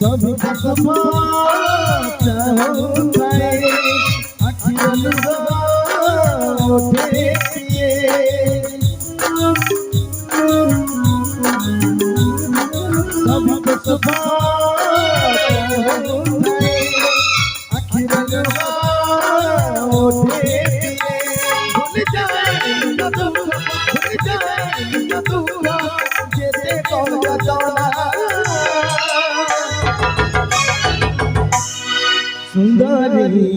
कभी कसमा चाहूं मैं अखियों उठे पिए कभी कसमा चाहूं मैं अखियों उठे पिए भूल जाए न तू भूल जाए न तू जेते कौन जाना सुंदरी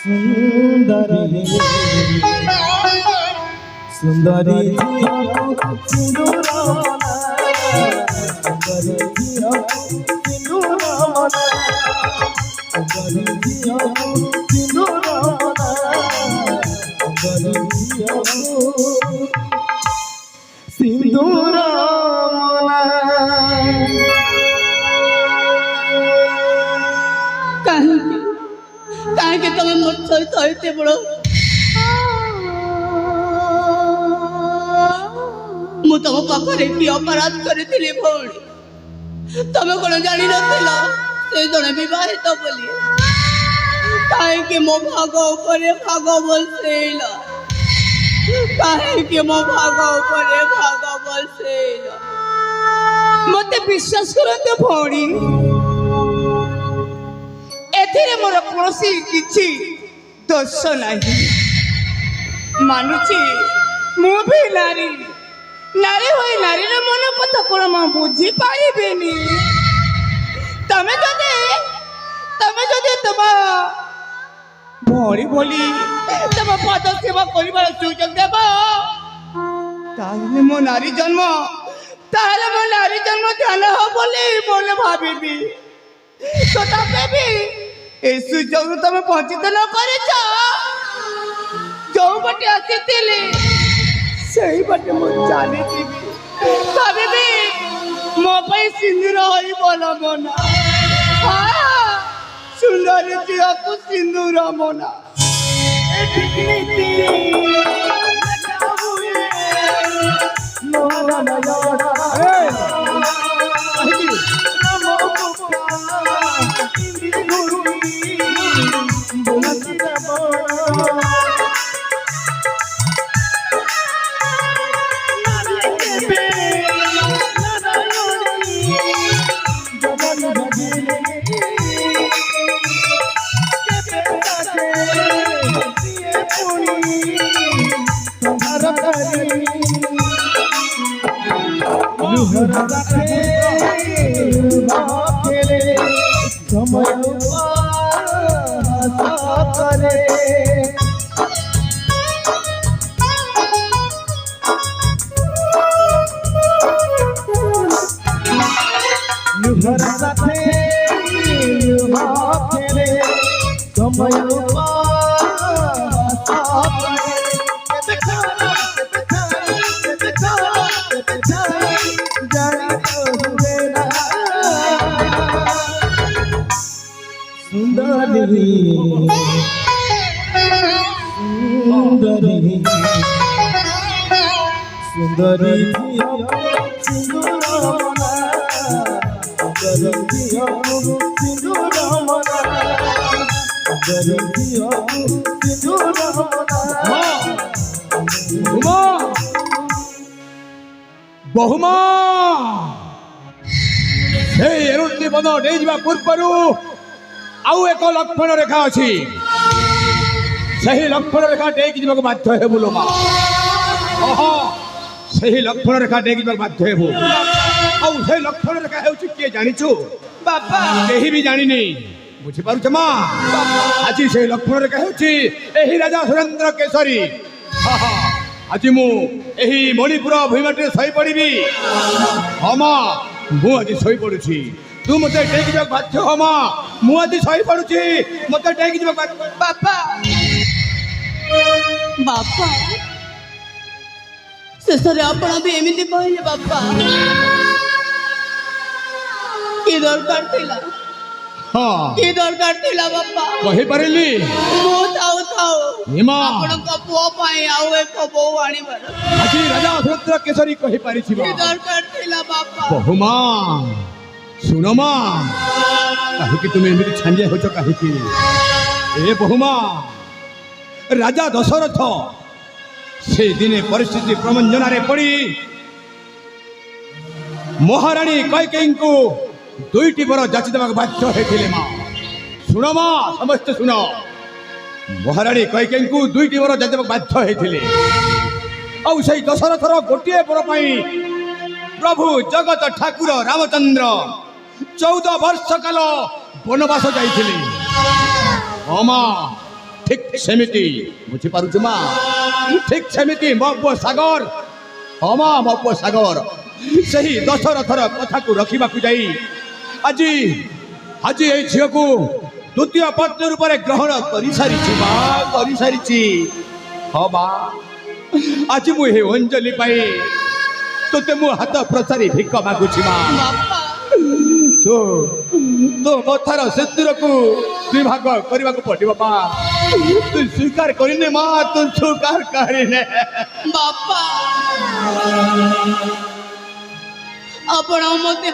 सुंदरी सुंदरी सिंदूरमना सुंदरी सिंदूरमना सुंदरी सिंदूरमना सुंदरी सिंदूरमना କାହିଁକି ତମେ ମୋ ସହିତ ଏତେ ବଡ଼ ମୁଁ ତମ ପାଖରେ କି ଅପରାଧ କରିଥିଲି ଭଉଣୀ ତମେ କ'ଣ ଜାଣିନଥିଲ ସେ ଜଣେ ବିବାହିତ ବୋଲି କାହିଁକି ମୋ ଭାଗ ଉପରେ ଭାଗ ବସେଇଲ କାହିଁକି ମୋ ଭାଗ ଉପରେ ଭାଗ ବସେଇଲ ମୋତେ ବିଶ୍ୱାସ କରନ୍ତୁ ଭଉଣୀ ଏଥିରେ ମୋର କୌଣସି କିଛି ଦୋଷ ନାହିଁ ମାନୁଛି ମୁଁ ବି ନାରୀ ନାରୀ ହୋଇ ନାରୀର ମନ କଥା କ'ଣ ମୁଁ ବୁଝିପାରିବିନି ତମେ ଯଦି ତୁମ ଭଉଣୀ ବୋଲି ତମ ପଦ ସେବା କରିବାର ସୁଯୋଗ ଦେବ ତାହେଲେ ମୋ ନାରୀ ଜନ୍ମ ଧ୍ୟାନ ହବ ବୋଲି ମନେ ଭାବିବି ତଥାପି ଏ ସୁଯୋଗରୁ ତମେ ବଞ୍ଚିତ ନ କରିଛ ଯୋଉ ପଟେ ଆସିଥିଲି ସେଇ ପଟେ ମୁଁ ଚାଲିଯିବି ଭାବିବି ମୋ ପାଇଁ ସିନ୍ଦୁର ହୋଇବ ମନା ସୁନ୍ଦରୀ ଝିଅକୁ ସିନ୍ଦୁର ମନା सुंदरी सुंदरी सुंदरी सिंदूरमना सुंदरी सिंदूरमना सुंदरी सिंदूरमना बहुमा हे एरुंडी बंद डेइबा पूर्वरु आउ एक लक्षण रेखा अच्छी सही लक्षण रेखा डेक जीवाक बाध्य हेबु लोमा सही लक्षण रेखा डेक जीवाक बाध्य हेबु आउ सही लक्षण रेखा हेउछि के जानिछु बापा केही भी जानिनी बुझि पारुछ मां आज सही लक्षण रेखा हेउछि एही राजा सुरेंद्र केसरी आज मु एही मणिपुर भूमिटे सही पड़िबी हमा मु आज सही पड़ुछि तू मत टेक बाध्य हमा मुझे सही पड़ुची मत टेक बापा बापा शेष आप भी एमती कहले बापा कि दरकार थिला ହଁ କି ଦରକାର ଥିଲା ବାପା? କହିପାରିଲି ମୁଁ ଥାଉ ଥାଉ ହେମା ଆପଣଙ୍କ ପୁଅ ପାଇଁ ଆଉ ଏକ ବୋଉ ଆଣିବାର ଆଜି ରାଜା ସୁରେନ୍ଦ୍ର କେଶରୀ କହିପାରିଛି କି ଦରକାର ଥିଲା ବାପା? ବହୁମା ଶୁଣ ମା କାହିଁକି ତୁମେ ଏମିତି ଛାନିଆ ହେଉଛ କାହିଁକି? ଏ ବହୁମା ରାଜା ଦଶରଥ ସେ ଦିନେ ପରିସ୍ଥିତି ପ୍ରମଞ୍ଜନାରେ ପଡ଼ି ମହାରାଣୀ କୈକେୟୀଙ୍କୁ ଦୁଇଟି ବର ଯାଚି ଦେବାକୁ ବାଧ୍ୟ ହୋଇଥିଲେ ମା। ଶୁଣ ମା ସମସ୍ତେ ଶୁଣ ମହାରାଣୀ କୈକେୟୀଙ୍କୁ ଦୁଇଟି ବର ଯାଚି ଦେବାକୁ ବାଧ୍ୟ ହୋଇଥିଲେ ଆଉ ସେଇ ଦଶରଥର ଗୋଟିଏ ବର ପାଇଁ ପ୍ରଭୁ ଜଗତ ଠାକୁର ରାମଚନ୍ଦ୍ର 14 ବର୍ଷ କାଳ ବନବାସ ଯାଇଥିଲେ। ହଁ ମା ଠିକ୍ ସେମିତି ବୁଝିପାରୁଛୁ ମା ଠିକ୍ ସେମିତି ମୋ ପୁଅ ସାଗର ହଁ ମା ମୋ ପୁଅ ସାଗର ସେହି ଦଶରଥର କଥାକୁ ରଖିବାକୁ ଯାଇ ଆଜି ଆଜି ଏଇ ଝିଅକୁ ଦ୍ୱିତୀୟ ପତ୍ନୀ ରୂପରେ ଗ୍ରହଣ କରିସାରିଛି ମା କରିସାରିଛି। ହଁ ମା ଆଜି ମୁଁ ଏହି ଅଞ୍ଜଳି ପାଇଁ ତୋତେ ମୁଁ ହାତ ପ୍ରସାରି ଭିକ ମାଗୁଛି ମା। ବାପା ତୋ ମଥାର ସିନ୍ଦୁରକୁ ଦୁଇ ଭାଗ କରିବାକୁ ପଡ଼ିବ ମା। ତୁ ସ୍ୱୀକାର କରିନେ ମା ତୁ ସ୍ୱୀକାର କରିନେ ବାପା ଆପଣ ମୋତେ